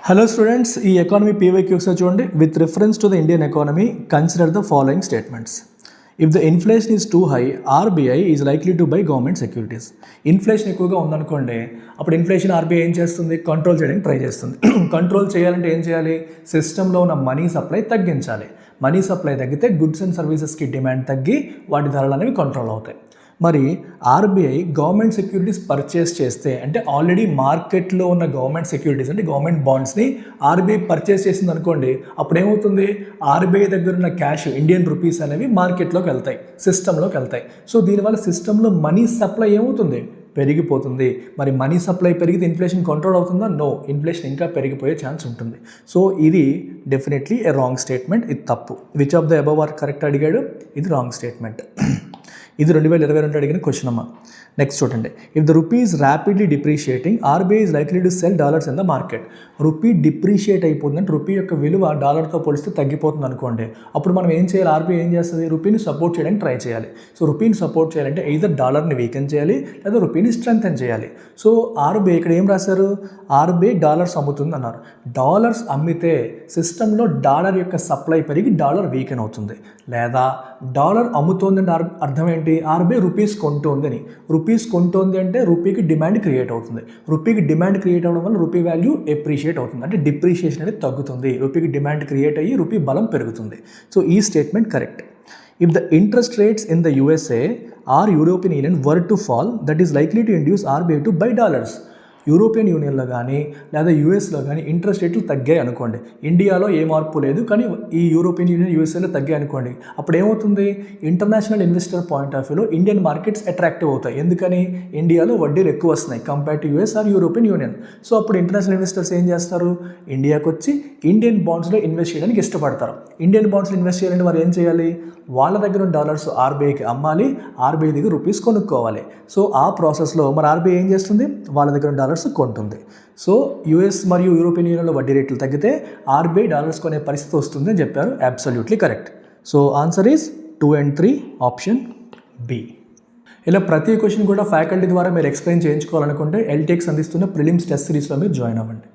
Hello students, ఈ economy PYQ ఒకసారి చూడండి. With reference to the Indian economy, consider the following statements. If the inflation is too high, RBI is likely to buy government securities. Inflation ఎక్కువగా ఉందనుకోండి, అప్పుడు inflation RBI ఏం చేస్తుంది? Control చేయడానికి try చేస్తుంది. కంట్రోల్ చేయాలంటే ఏం చేయాలి? సిస్టంలో ఉన్న మనీ సప్లై తగ్గించాలి. మనీ సప్లై తగ్గితే గుడ్స్ అండ్ సర్వీసెస్కి డిమాండ్ తగ్గి వాటి ధరలు అనేవి కంట్రోల్ అవుతాయి. మరి ఆర్బీఐ గవర్నమెంట్ సెక్యూరిటీస్ పర్చేస్ చేస్తే, అంటే ఆల్రెడీ మార్కెట్లో ఉన్న గవర్నమెంట్ సెక్యూరిటీస్ అంటే గవర్నమెంట్ బాండ్స్ని ఆర్బీఐ పర్చేస్ చేసింది అనుకోండి, అప్పుడు ఏమవుతుంది? ఆర్బీఐ దగ్గర ఉన్న క్యాష్ ఇండియన్ రూపీస్ అనేవి మార్కెట్లోకి వెళ్తాయి, సిస్టంలోకి వెళ్తాయి. సో దీనివల్ల సిస్టంలో మనీ సప్లై ఏమవుతుంది? పెరిగిపోతుంది. మరి మనీ సప్లై పెరిగితే ఇన్ఫ్లేషన్ కంట్రోల్ అవుతుందా? నో, ఇన్ఫ్లేషన్ ఇంకా పెరిగిపోయే ఛాన్స్ ఉంటుంది. సో ఇది డెఫినెట్లీ ఏ రాంగ్ స్టేట్మెంట్, ఇది తప్పు. Which of the above are correct అడిగాడు, ఇది రాంగ్ స్టేట్మెంట్. ఇది 2022 అడిగిన క్వశ్చన్ అమ్మా. నెక్స్ట్ చూడండి. If the rupee is rapidly depreciating, RBI is likely to sell dollars in the market. Rupee depreciate అయిపోతుందంటే rupee యొక్క విలువ డాలర్తో పోలిస్తే తగ్గిపోతుంది అనుకోండి, అప్పుడు మనం ఏం చేయాలి? ఆర్బీఐ ఏం చేస్తుంది? రూపీని సపోర్ట్ చేయడానికి ట్రై చేయాలి. సో రూపీని సపోర్ట్ చేయాలంటే ఎయిదర్ డాలర్ని వీకెన్ చేయాలి లేదా రూపీని స్ట్రెంగ్తెన్ చేయాలి. సో ఆర్బీఐ ఇక్కడ ఏం రాశారు? ఆర్బీఐ డాలర్స్ అమ్ముతుంది అన్నారు. డాలర్స్ అమ్మితే సిస్టంలో డాలర్ యొక్క సప్లై పెరిగి డాలర్ వీకెన్ అవుతుంది. లేదా డాలర్ అమ్ముతోందంటే అర్థం ఏంటి? ఆర్బీఐ రూపీస్ కొంటోంది అని. రూపీస్ కొంటోంది అంటే రూపీకి డిమాండ్ క్రియేట్ అవుతుంది. రూపీకి డిమాండ్ క్రియేట్ అవ్వడం వల్ల రూపీ వాల్యూ ఎప్రిషియేట్ అవుతుంది, అంటే డిప్రిషియేషన్ అనేది తగ్గుతుంది. రూపీకి డిమాండ్ క్రియేట్ అయ్యి రూపీ బలం పెరుగుతుంది. సో ఈ statement correct. If the interest rates in the USA or European union were to fall, that is likely to induce RBI to buy dollars. European యూనియన్లో కానీ లేదా యూఎస్లో కానీ ఇంట్రెస్ట్ రేట్లు తగ్గాయి అనుకోండి, ఇండియాలో ఏ మార్పు లేదు కానీ ఈ యూరోపియన్ యూనియన్ యూఎస్ఏలో తగ్గాయి అనుకోండి, అప్పుడు ఏమవుతుంది? ఇంటర్నేషనల్ ఇన్వెస్టర్ పాయింట్ ఆఫ్ వ్యూలో ఇండియన్ మార్కెట్స్ అట్రాక్టివ్ అవుతాయి. ఎందుకని? ఇండియాలో వడ్డీలు ఎక్కువ వస్తున్నాయి compare to US or European union. So అప్పుడు ఇంటర్నేషనల్ ఇన్వెస్టర్స్ ఏం చేస్తారు? ఇండియాకి వచ్చి ఇండియన్ బాండ్స్లో ఇన్వెస్ట్ చేయడానికి ఇష్టపడతారు. ఇండియన్ బాండ్స్లో ఇన్వెస్ట్ చేయాలంటే వారు ఏం చేయాలి? వాళ్ళ దగ్గర ఉన్న డాలర్స్ ఆర్బీఐకి అమ్మాలి, ఆర్బీఐ దగ్గర రూపీస్ కొనుక్కోవాలి. సో ఆ ప్రాసెస్లో మరి ఆర్బీఐ ఏం చేస్తుంది? వాళ్ళ దగ్గర ఉన్న డాలర్స్ కొంటుంది. సో యుఎస్ మరియు యూరోపియన్ యూనియన్లో వడ్డీ రేట్లు తగ్గితే ఆర్బీఐ డాలర్స్ కొనే పరిస్థితి వస్తుంది అని చెప్పారు. Absolutely correct. So answer is 2 and 3 option B. ఇలా ప్రతి క్వశ్చన్ కూడా ఫ్యాకల్టీ ద్వారా మీరు ఎక్స్ప్లెయిన్ చేయించుకోవాలనుకుంటే LTX అందిస్తున్న ప్రిలిమ్స్ టెస్ట్ సిరీస్లో మీరు జాయిన్ అవ్వండి.